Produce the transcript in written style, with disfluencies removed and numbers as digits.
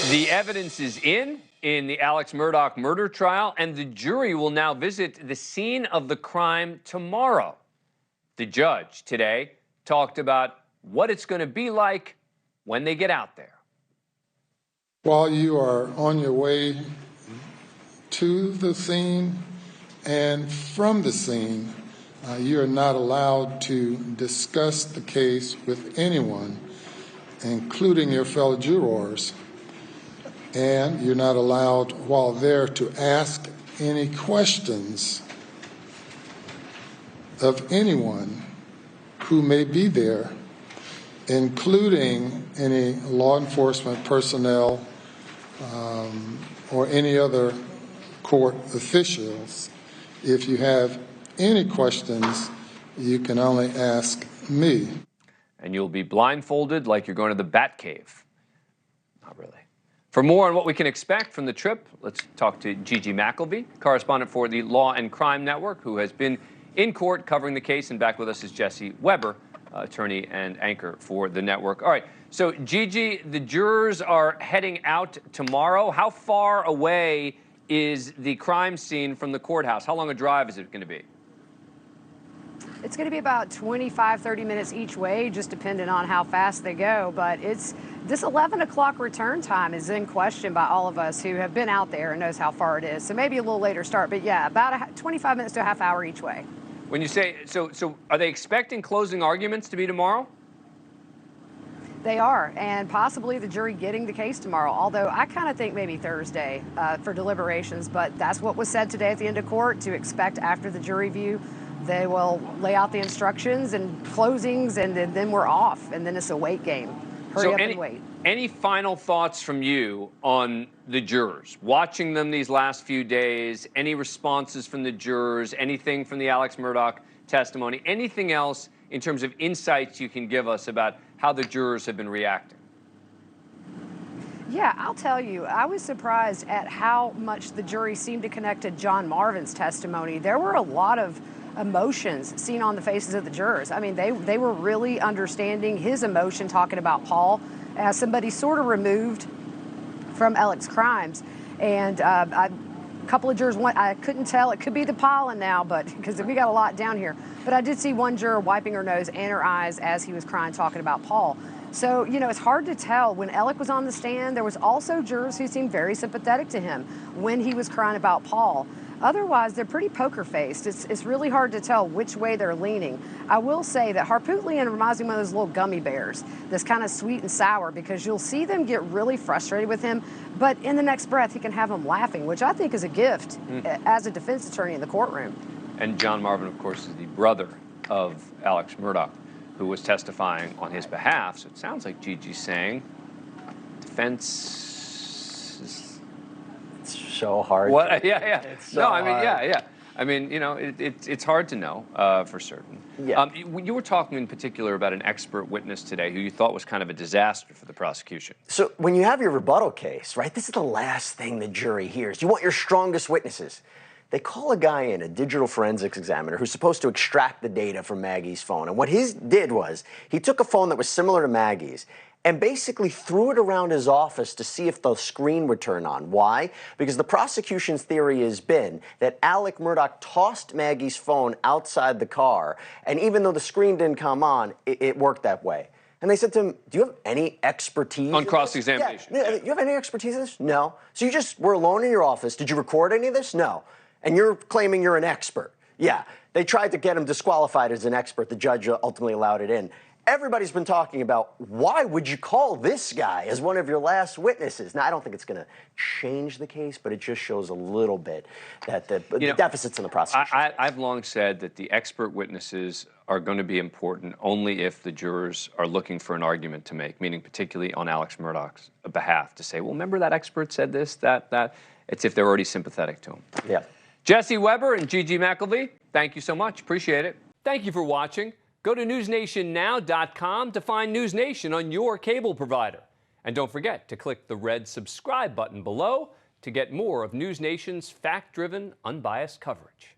The evidence is in the Alex Murdaugh murder trial, and the jury will now visit the scene of the crime tomorrow. The judge today talked about what it's going to be like when they get out there. While you are on your way to the scene and from the scene, you are not allowed to discuss the case with anyone, including your fellow jurors. And you're not allowed, while there, to ask any questions of anyone who may be there, including any law enforcement personnel or any other court officials. If you have any questions, you can only ask me. And you'll be blindfolded like you're going to the Batcave. Not really. For more on what we can expect from the trip, let's talk to GiGi McKelvey, correspondent for the Law and Crime Network, who has been in court covering the case. And back with us is Jesse Weber, attorney and anchor for the network. All right, so GiGi, the jurors are heading out tomorrow. How far away is the crime scene from the courthouse? How long a drive is it going to be? It's going to be about 25, 30 minutes each way, just depending on how fast they go. But this 11 o'clock return time is in question by all of us who have been out there and knows how far it is. So maybe a little later start, but yeah, about 25 minutes to a half hour each way. When you say, so are they expecting closing arguments to be tomorrow? They are, and possibly the jury getting the case tomorrow, although I kind of think maybe Thursday for deliberations, but that's what was said today at the end of court, to expect after the jury view. They will lay out the instructions and closings, and then we're off, and then it's a wait game. Hurry up and wait. Any final thoughts from you on the jurors? Watching them these last few days, any responses from the jurors, anything from the Alex Murdaugh testimony, anything else in terms of insights you can give us about how the jurors have been reacting? Yeah, I'll tell you, I was surprised at how much the jury seemed to connect to John Marvin's testimony. There were a lot of emotions seen on the faces of the jurors. I mean, they were really understanding his emotion talking about Paul as somebody sort of removed from Alex's crimes. And a couple of jurors, I couldn't tell, it could be the pollen now, but because we got a lot down here. But I did see one juror wiping her nose and her eyes as he was crying, talking about Paul. So, you know, it's hard to tell. When Alec was on the stand, there was also jurors who seemed very sympathetic to him when he was crying about Paul. Otherwise, they're pretty poker-faced. It's really hard to tell which way they're leaning. I will say that Harpootlian reminds me of one of those little gummy bears that's kind of sweet and sour, because you'll see them get really frustrated with him, but in the next breath, he can have them laughing, which I think is a gift as a defense attorney in the courtroom. And John Marvin, of course, is the brother of Alex Murdaugh, who was testifying on his behalf. So it sounds like GiGi's saying defense is so hard. What? Yeah. So I mean, hard. yeah. I mean, you know, it's hard to know for certain. Yeah. You were talking in particular about an expert witness today who you thought was kind of a disaster for the prosecution. So when you have your rebuttal case, right, this is the last thing the jury hears. You want your strongest witnesses. They call a guy in, a digital forensics examiner, who's supposed to extract the data from Maggie's phone. And what he did was, he took a phone that was similar to Maggie's and basically threw it around his office to see if the screen would turn on. Why? Because the prosecution's theory has been that Alex Murdaugh tossed Maggie's phone outside the car, and even though the screen didn't come on, it worked that way. And they said to him, do you have any expertise? On cross-examination. Yeah. You have any expertise in this? No. So you just were alone in your office. Did you record any of this? No. And you're claiming you're an expert. Yeah. They tried to get him disqualified as an expert. The judge ultimately allowed it in. Everybody's been talking about, why would you call this guy as one of your last witnesses? Now, I don't think it's going to change the case, but it just shows a little bit that the deficits in the prosecution. I've long said that the expert witnesses are going to be important only if the jurors are looking for an argument to make, meaning particularly on Alex Murdaugh's behalf, to say, well, remember that expert said this, that. It's if they're already sympathetic to him. Yeah. Jesse Weber and GiGi McKelvey, thank you so much. Appreciate it. Thank you for watching. Go to NewsNationNow.com to find NewsNation on your cable provider. And don't forget to click the red subscribe button below to get more of NewsNation's fact-driven, unbiased coverage.